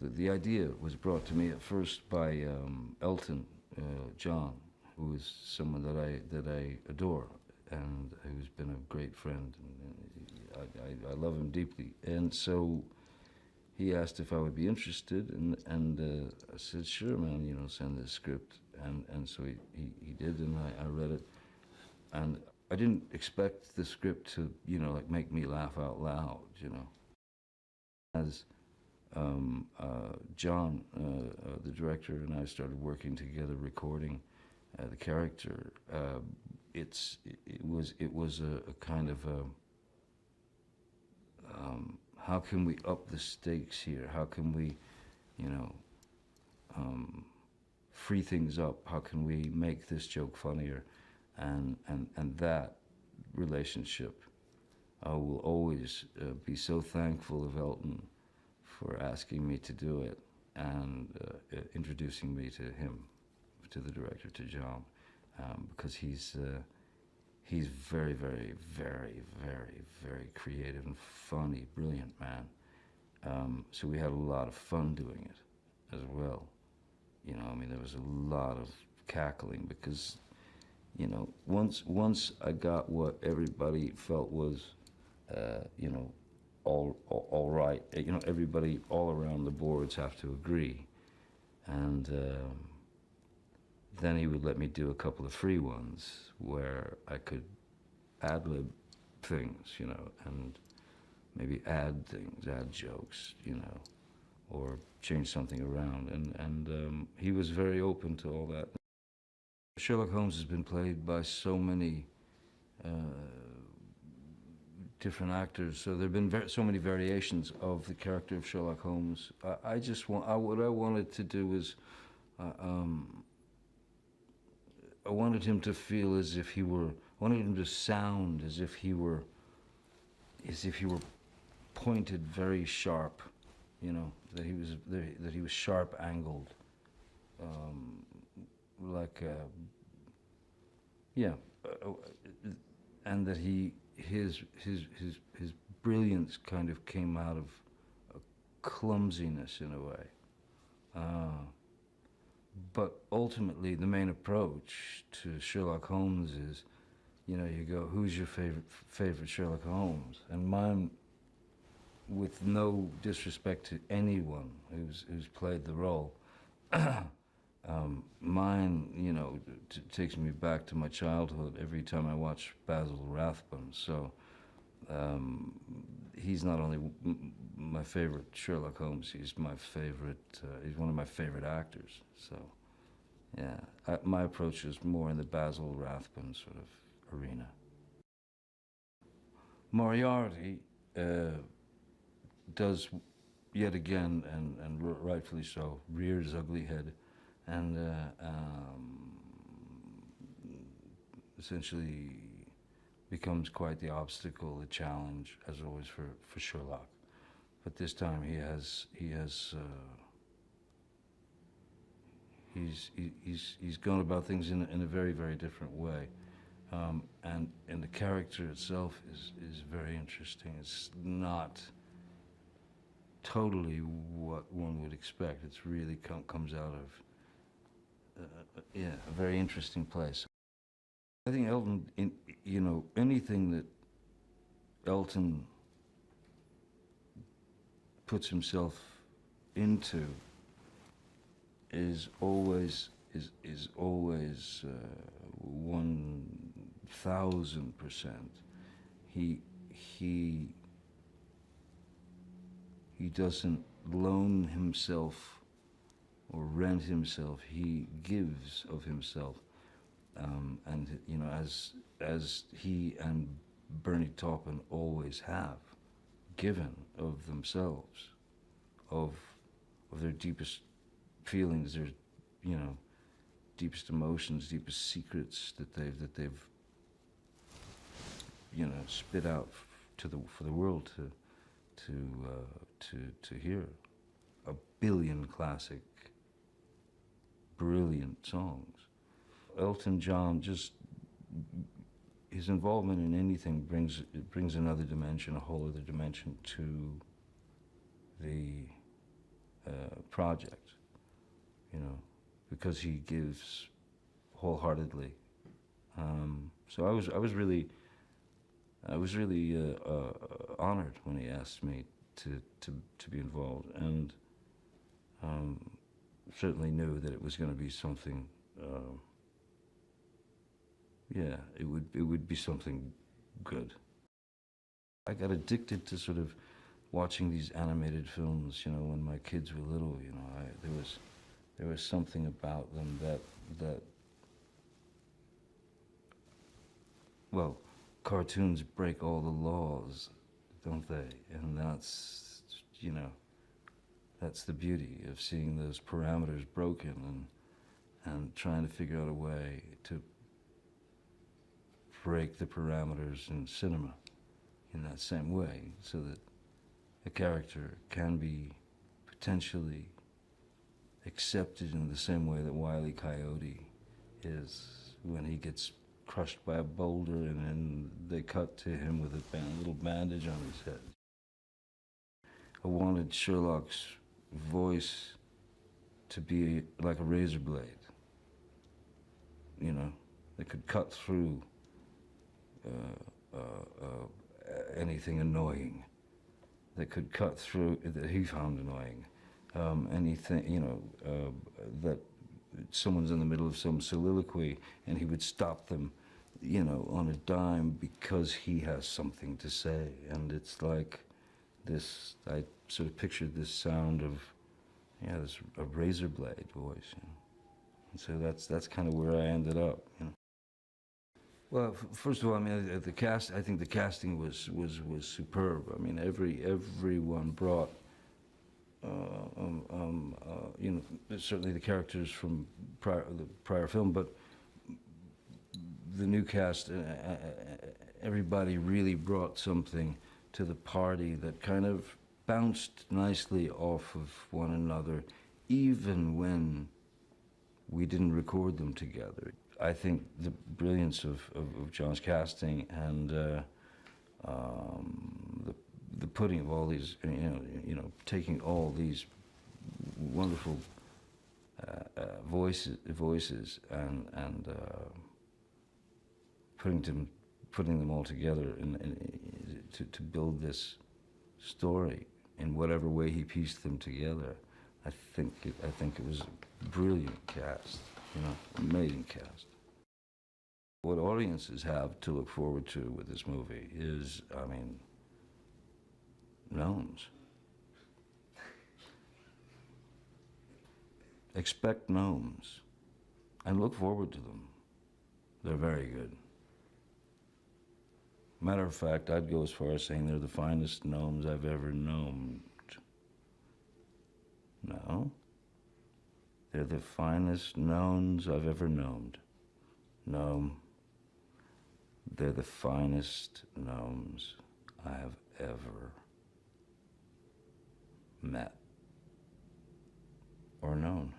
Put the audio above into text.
the idea was brought to me at first by Elton John, who is someone that I adore and who's been a great friend, and I love him deeply. And so he asked if I would be interested, and I said, sure, man, you know, send this script. And so he did, and I read it. And I didn't expect the script to, you know, like make me laugh out loud, you know. As John, the director, and I started working together, recording the character, it was a kind of a, how can we up the stakes here? How can we, you know, free things up? How can we make this joke funnier? And that relationship, I will always be so thankful of Elton for asking me to do it and introducing me to him, to the director, to John, because he's very, very, very, very, very creative and funny, brilliant man. So we had a lot of fun doing it as well. You know, I mean, there was a lot of cackling because, you know, once I got what everybody felt was, you know, all right. You know, everybody all around the boards have to agree, and then he would let me do a couple of free ones where I could ad-lib things, you know, and maybe add things, add jokes, you know, or change something around, and he was very open to all that. Sherlock Holmes has been played by so many different actors, so there have been so many variations of the character of Sherlock Holmes. I just what I wanted to do was, I wanted him to feel as if he were, I wanted him to sound as if he were pointed very sharp, you know, that he was sharp angled, like yeah, and that his brilliance kind of came out of a clumsiness in a way. But ultimately, the main approach to Sherlock Holmes is, you know, you go, who's your favorite Sherlock Holmes? And mine, with no disrespect to anyone who's played the role, mine, you know, takes me back to my childhood every time I watch Basil Rathbone. So he's not only my favorite Sherlock Holmes, he's my favorite, he's one of my favorite actors. So yeah, my approach is more in the Basil Rathbone sort of arena. Moriarty does, yet again, and rightfully so, rears his ugly head and essentially becomes quite the obstacle, the challenge, as always for Sherlock. But this time he's gone about things in a very, very different way, and the character itself is very interesting. It's not totally what one would expect. It's really comes out of yeah, a very interesting place. I think Elton, you know, anything that Elton puts himself into is always 1,000%. He doesn't loan himself or rent himself. He gives of himself, and you know, as he and Bernie Taupin always have given of themselves, of their deepest feelings, their, you know, deepest emotions, deepest secrets that they've you know, spit out for the world to hear. A billion classic, brilliant songs. Elton John, just his involvement in anything brings another dimension, a whole other dimension to the project, you know, because he gives wholeheartedly. So I was really honored when he asked me to be involved, and certainly knew that it was going to be something. Yeah, it would be something good. I got addicted to sort of watching these animated films, you know, when my kids were little. You know, there was something about them that well, cartoons break all the laws, don't they? And that's, you know, that's the beauty of seeing those parameters broken and trying to figure out a way to break the parameters in cinema in that same way, so that a character can be potentially accepted in the same way that Wile E. Coyote is when he gets crushed by a boulder and then they cut to him with a little bandage on his head. I wanted Sherlock's voice to be like a razor blade, you know, that could cut through anything annoying, that could cut through, that he found annoying, anything, you know, that someone's in the middle of some soliloquy and he would stop them, you know, on a dime because he has something to say. And it's like this, I sort of pictured this sound of, yeah, this a razor blade voice, you know? And so that's kind of where I ended up, you know. Well, first of all, I mean, the cast. I think the casting was superb. I mean, everyone brought, you know, certainly the characters from the prior film, but the new cast. Everybody really brought something to the party that kind of bounced nicely off of one another, even when we didn't record them together. I think the brilliance of John's casting and the putting of all these, you know, taking all these wonderful voices and putting them all together to build this story in whatever way he pieced them together. I think it was a brilliant cast, you know, amazing cast. What audiences have to look forward to with this movie is, I mean, gnomes. Expect gnomes and look forward to them. They're very good. Matter of fact, I'd go as far as saying they're the finest gnomes I've ever gnomed. No. They're the finest gnomes I've ever gnomed. Gnome. They're the finest gnomes I have ever met or known.